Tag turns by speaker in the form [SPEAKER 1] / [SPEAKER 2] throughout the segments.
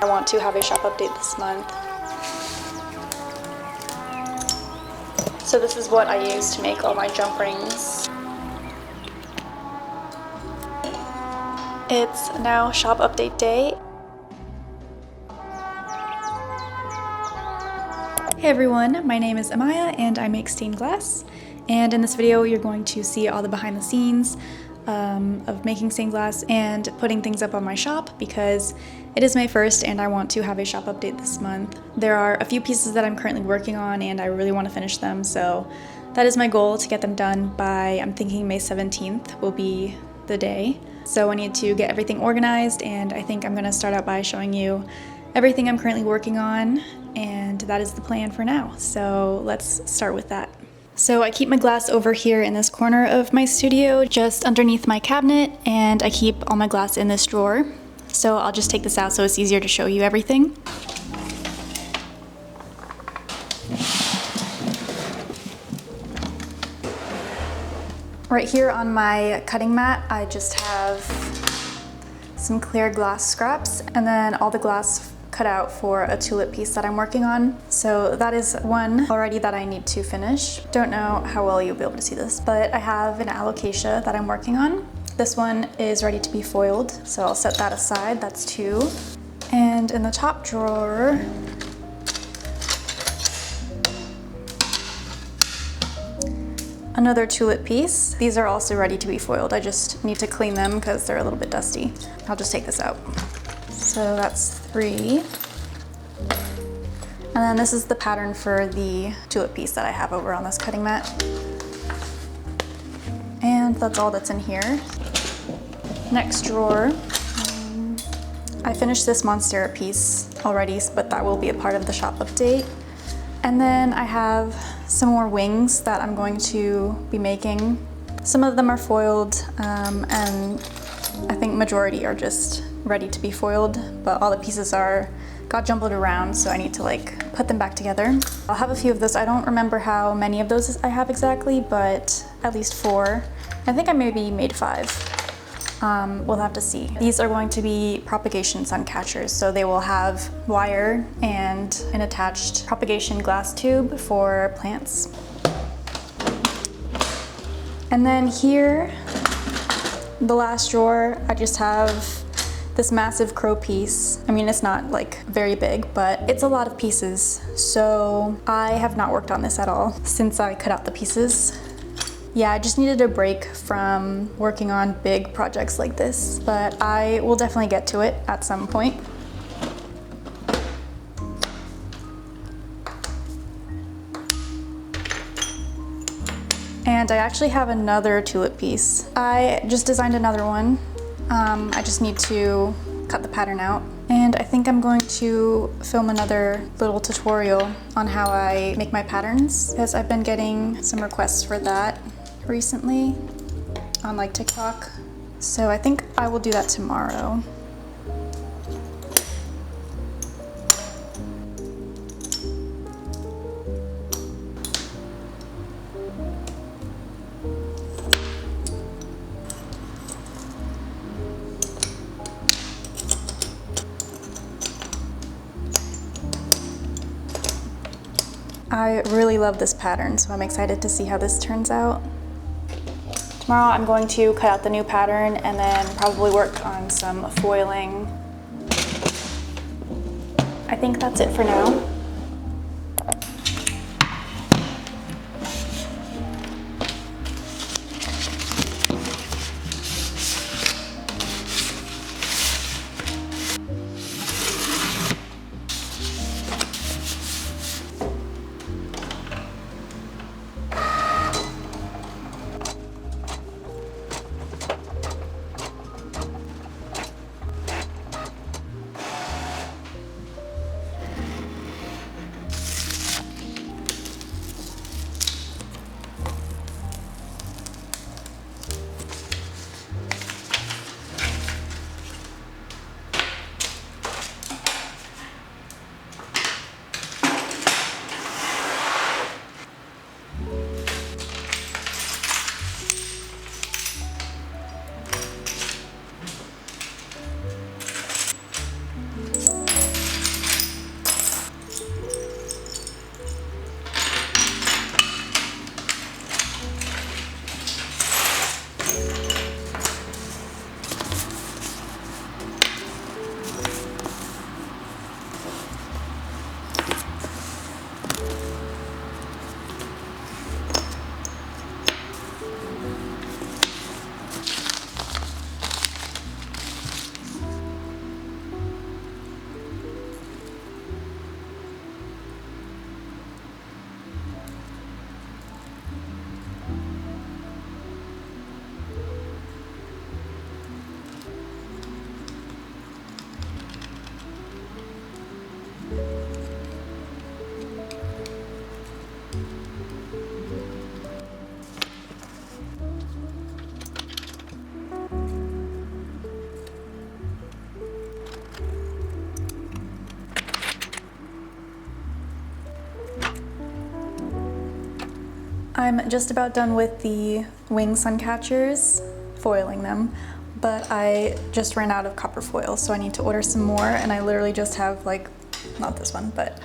[SPEAKER 1] I want to have a shop update this month. So this is what I use to make all my jump rings. It's now shop update day. Hey everyone, my name is Amaya and I make stained glass. And in this video you're going to see all the behind the scenes of making stained glass and putting things up on my shop because it is May 1st and I want to have a shop update this month. There are a few pieces that I'm currently working on and I really want to finish them, so that is my goal, to get them done by, I'm thinking May 17th will be the day. So I need to get everything organized, and I think I'm going to start out by showing you everything I'm currently working on, and that is the plan for now. So let's start with that. So I keep my glass over here in this corner of my studio, just underneath my cabinet, and I keep all my glass in this drawer. So I'll just take this out so it's easier to show you everything. Right here on my cutting mat, I just have some clear glass scraps, and then all the glass cut out for a tulip piece that I'm working on. So that is one already that I need to finish. Don't know how well you'll be able to see this, but I have an alocasia that I'm working on. This one is ready to be foiled, so I'll set that aside. That's two. And in the top drawer, another tulip piece. These are also ready to be foiled. I just need to clean them because they're a little bit dusty. I'll just take this out. So that's three. And then this is the pattern for the tulip piece that I have over on this cutting mat. And that's all that's in here. Next drawer. I finished this Monstera piece already, but that will be a part of the shop update. And then I have some more wings that I'm going to be making. Some of them are foiled, and I think majority are just ready to be foiled, but all the pieces got jumbled around, so I need to put them back together. I'll have a few of those. I don't remember how many of those I have exactly, but at least 4. I think I maybe made 5. We'll have to see. These are going to be propagation sun catchers, so they will have wire and an attached propagation glass tube for plants. And then here, the last drawer, I just have this massive crow piece. I mean, it's not very big, but it's a lot of pieces. So I have not worked on this at all since I cut out the pieces. Yeah, I just needed a break from working on big projects like this, but I will definitely get to it at some point. And I actually have another tulip piece. I just designed another one. I just need to cut the pattern out. And I think I'm going to film another little tutorial on how I make my patterns, because I've been getting some requests for that recently on TikTok. So I think I will do that tomorrow. I really love this pattern, so I'm excited to see how this turns out. Tomorrow I'm going to cut out the new pattern and then probably work on some foiling. I think that's it for now. I'm just about done with the wing sun catchers, foiling them, but I just ran out of copper foil, so I need to order some more, and I literally just have like, not this one, but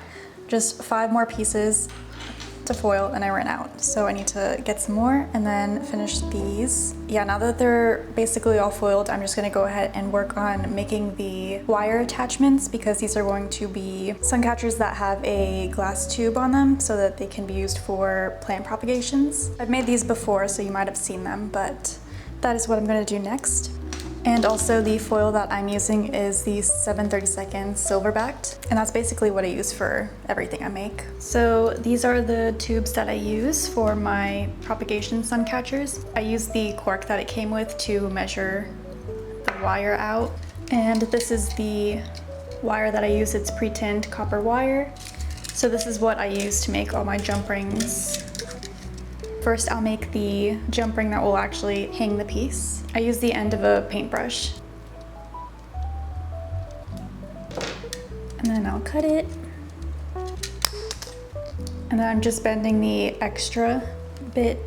[SPEAKER 1] just 5 more pieces to foil and I ran out. So I need to get some more and then finish these. Yeah, now that they're basically all foiled, I'm just gonna go ahead and work on making the wire attachments, because these are going to be sun catchers that have a glass tube on them so that they can be used for plant propagations. I've made these before, so you might have seen them, but that is what I'm gonna do next. And also the foil that I'm using is the 7/32 silver backed, and that's basically what I use for everything I make. So these are the tubes that I use for my propagation sun catchers. I use the cork that it came with to measure the wire out. And this is the wire that I use. It's pre-tinned copper wire. So this is what I use to make all my jump rings. First, I'll make the jump ring that will actually hang the piece. I use the end of a paintbrush. And then I'll cut it. And then I'm just bending the extra bit.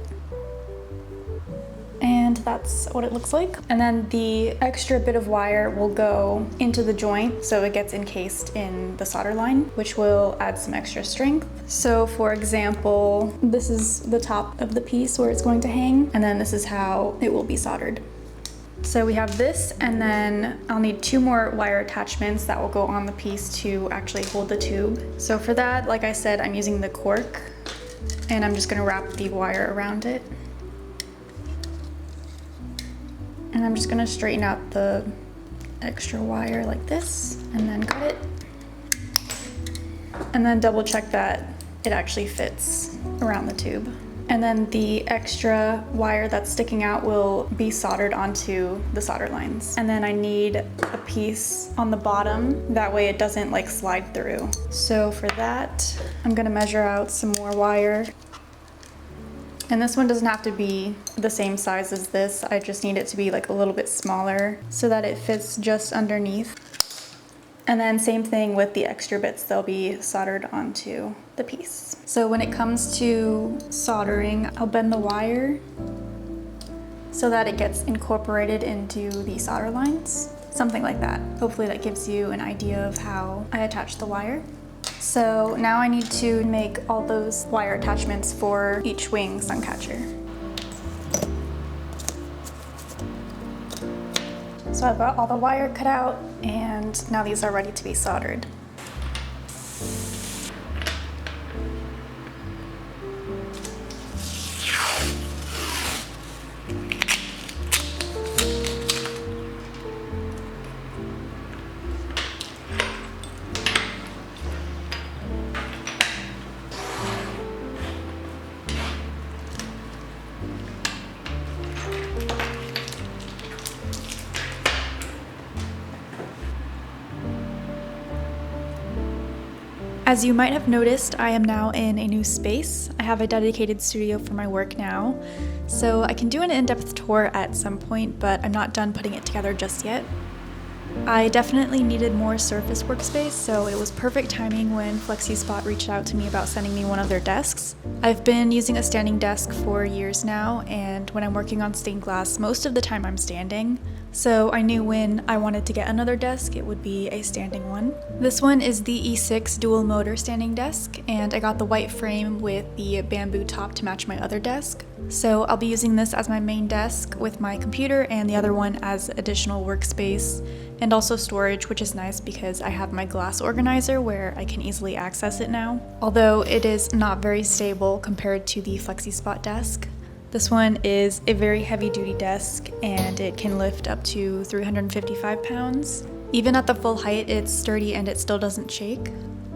[SPEAKER 1] And that's what it looks like. And then the extra bit of wire will go into the joint, so it gets encased in the solder line, which will add some extra strength. So for example, this is the top of the piece where it's going to hang, and then this is how it will be soldered. So we have this, and then I'll need 2 more wire attachments that will go on the piece to actually hold the tube. So for that, like I said, I'm using the cork, and I'm just gonna wrap the wire around it. And I'm just gonna straighten out the extra wire like this, and then cut it. And then double check that it actually fits around the tube. And then the extra wire that's sticking out will be soldered onto the solder lines. And then I need a piece on the bottom, that way it doesn't like slide through. So for that, I'm gonna measure out some more wire. And this one doesn't have to be the same size as this. I just need it to be like a little bit smaller so that it fits just underneath. And then same thing with the extra bits, they'll be soldered onto the piece. So when it comes to soldering, I'll bend the wire so that it gets incorporated into the solder lines. Something like that. Hopefully that gives you an idea of how I attach the wire. So now I need to make all those wire attachments for each wing sun catcher. So I've got all the wire cut out, and now these are ready to be soldered. As you might have noticed, I am now in a new space. I have a dedicated studio for my work now, so I can do an in-depth tour at some point, but I'm not done putting it together just yet. I definitely needed more surface workspace, so it was perfect timing when FlexiSpot reached out to me about sending me one of their desks. I've been using a standing desk for years now, and when I'm working on stained glass, most of the time I'm standing. So I knew when I wanted to get another desk, it would be a standing one. This one is the E6 dual motor standing desk, and I got the white frame with the bamboo top to match my other desk. So I'll be using this as my main desk with my computer, and the other one as additional workspace and also storage, which is nice because I have my glass organizer where I can easily access it now. Although it is not very stable compared to the FlexiSpot desk. This one is a very heavy-duty desk, and it can lift up to 355 pounds. Even at the full height, it's sturdy and it still doesn't shake.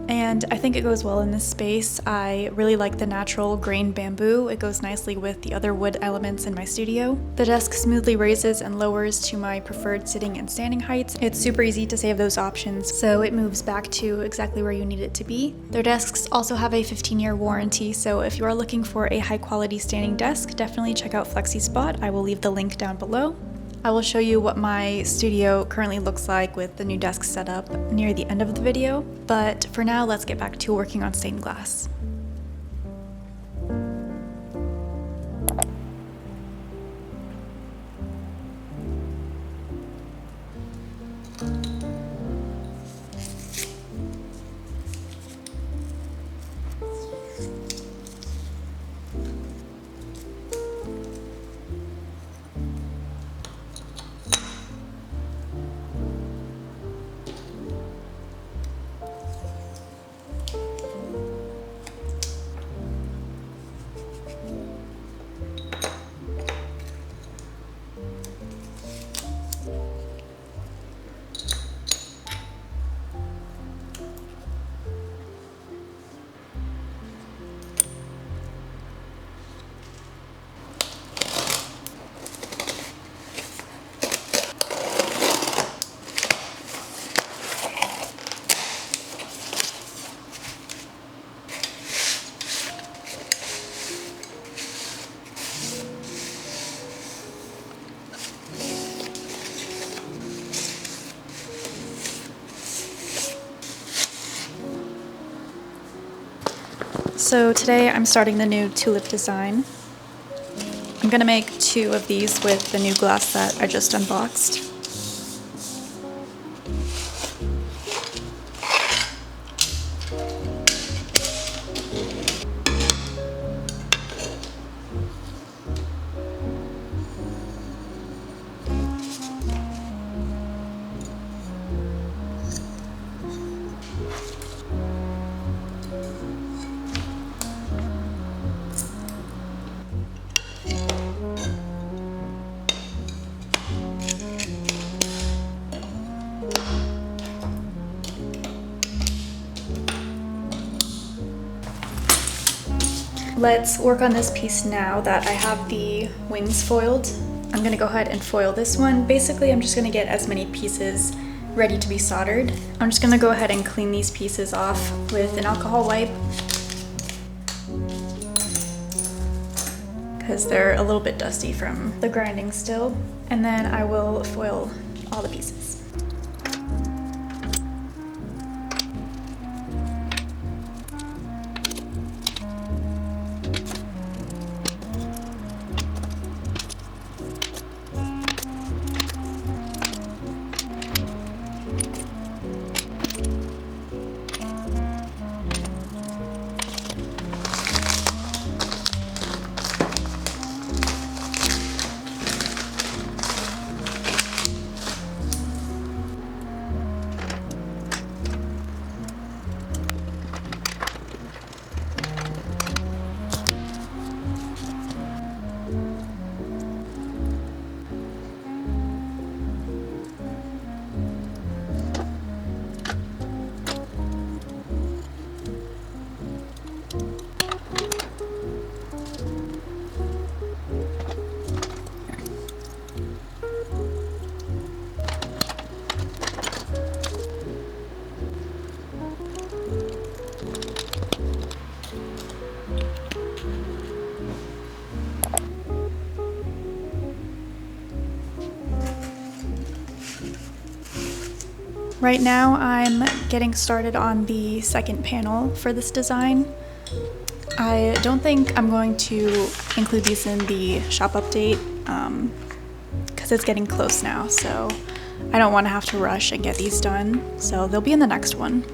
[SPEAKER 1] And I think it goes well in this space. I really like the natural grain bamboo. It goes nicely with the other wood elements in my studio. The desk smoothly raises and lowers to my preferred sitting and standing heights. It's super easy to save those options, so it moves back to exactly where you need it to be. Their desks also have a 15-year warranty, so if you are looking for a high-quality standing desk, definitely check out FlexiSpot. I will leave the link down below. I will show you what my studio currently looks like with the new desk setup near the end of the video, but for now, let's get back to working on stained glass. So today I'm starting the new tulip design. I'm gonna make 2 of these with the new glass that I just unboxed. Let's work on this piece now that I have the wings foiled. I'm gonna go ahead and foil this one. Basically, I'm just gonna get as many pieces ready to be soldered. I'm just gonna go ahead and clean these pieces off with an alcohol wipe because they're a little bit dusty from the grinding still. And then I will foil all the pieces. Right now I'm getting started on the second panel for this design. I don't think I'm going to include these in the shop update because it's getting close now, so I don't want to have to rush and get these done, so they'll be in the next one.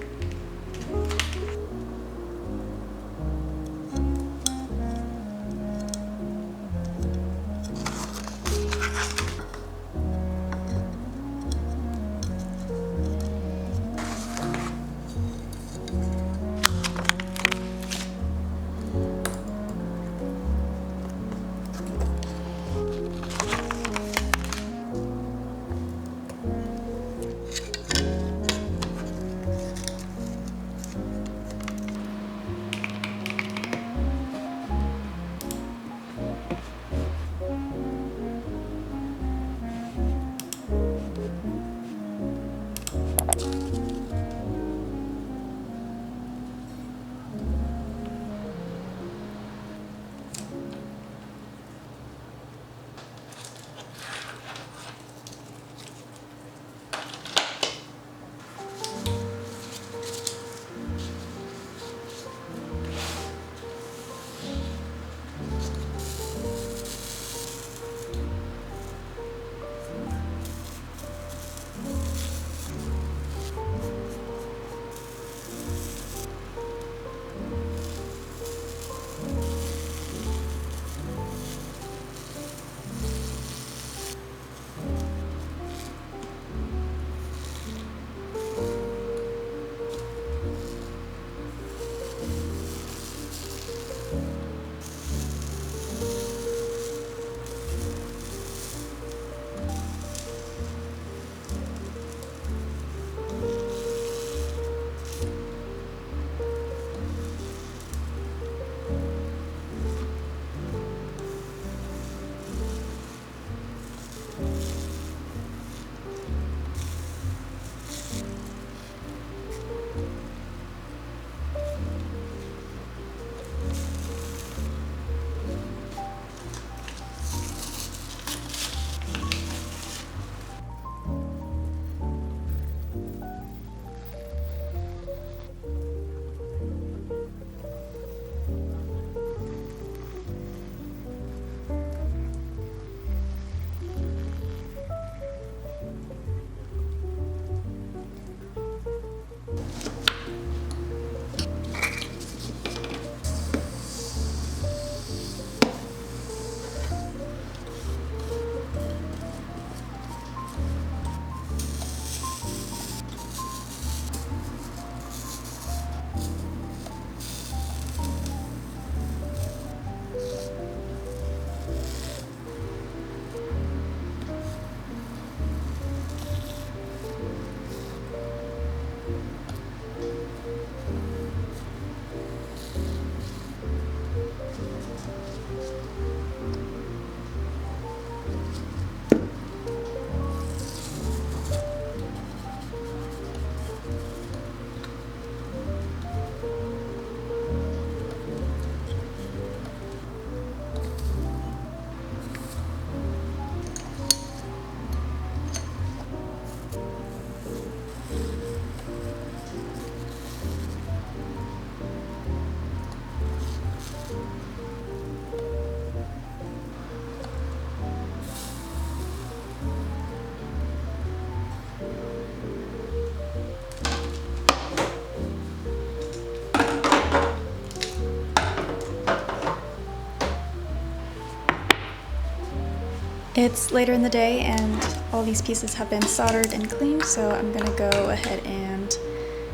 [SPEAKER 1] It's later in the day and all these pieces have been soldered and cleaned, so I'm gonna go ahead and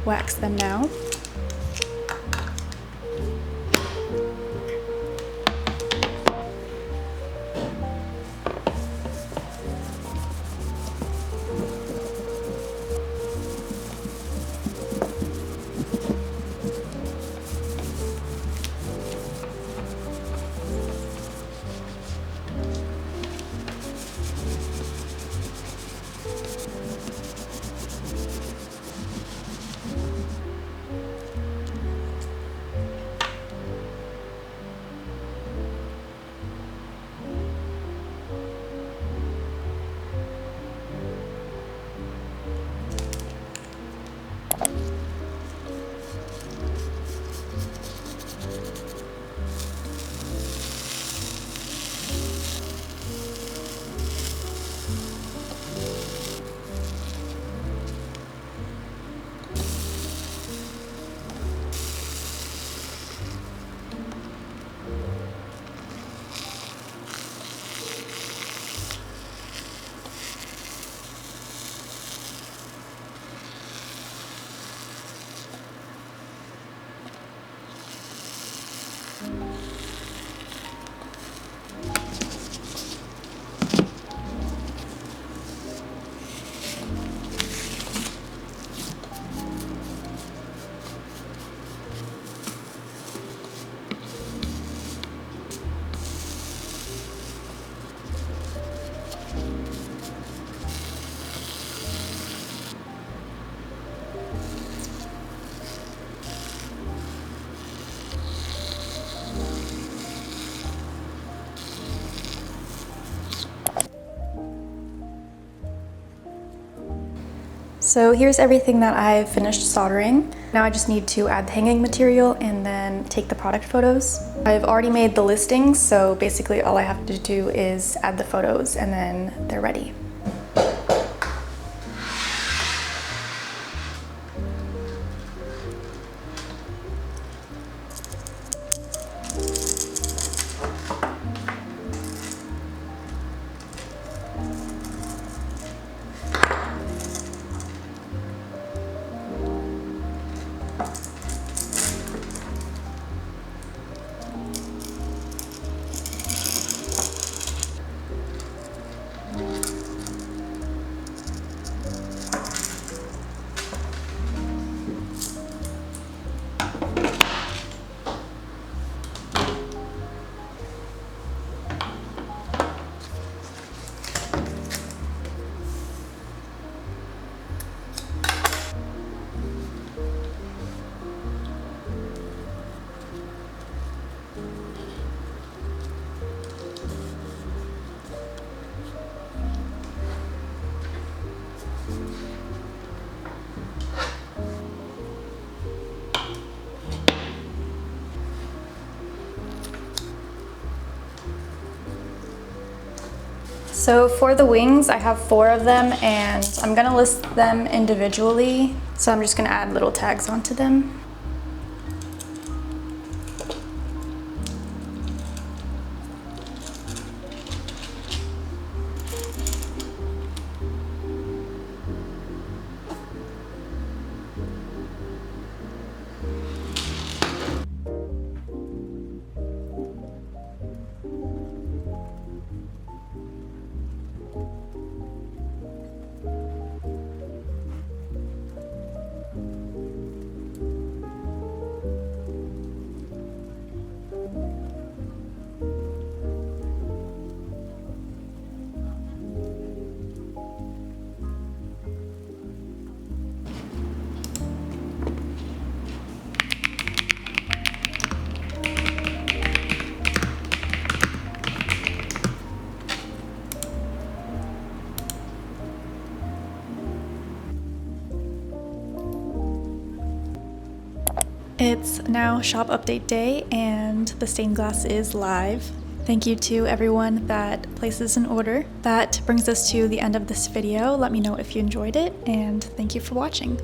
[SPEAKER 1] wax them now. So here's everything that I've finished soldering. Now I just need to add the hanging material and then take the product photos. I've already made the listings, so basically all I have to do is add the photos and then they're ready. So for the wings, I have 4 of them and I'm gonna list them individually. So I'm just gonna add little tags onto them. It's now shop update day and the stained glass is live. Thank you to everyone that places an order. That brings us to the end of this video. Let me know if you enjoyed it and thank you for watching.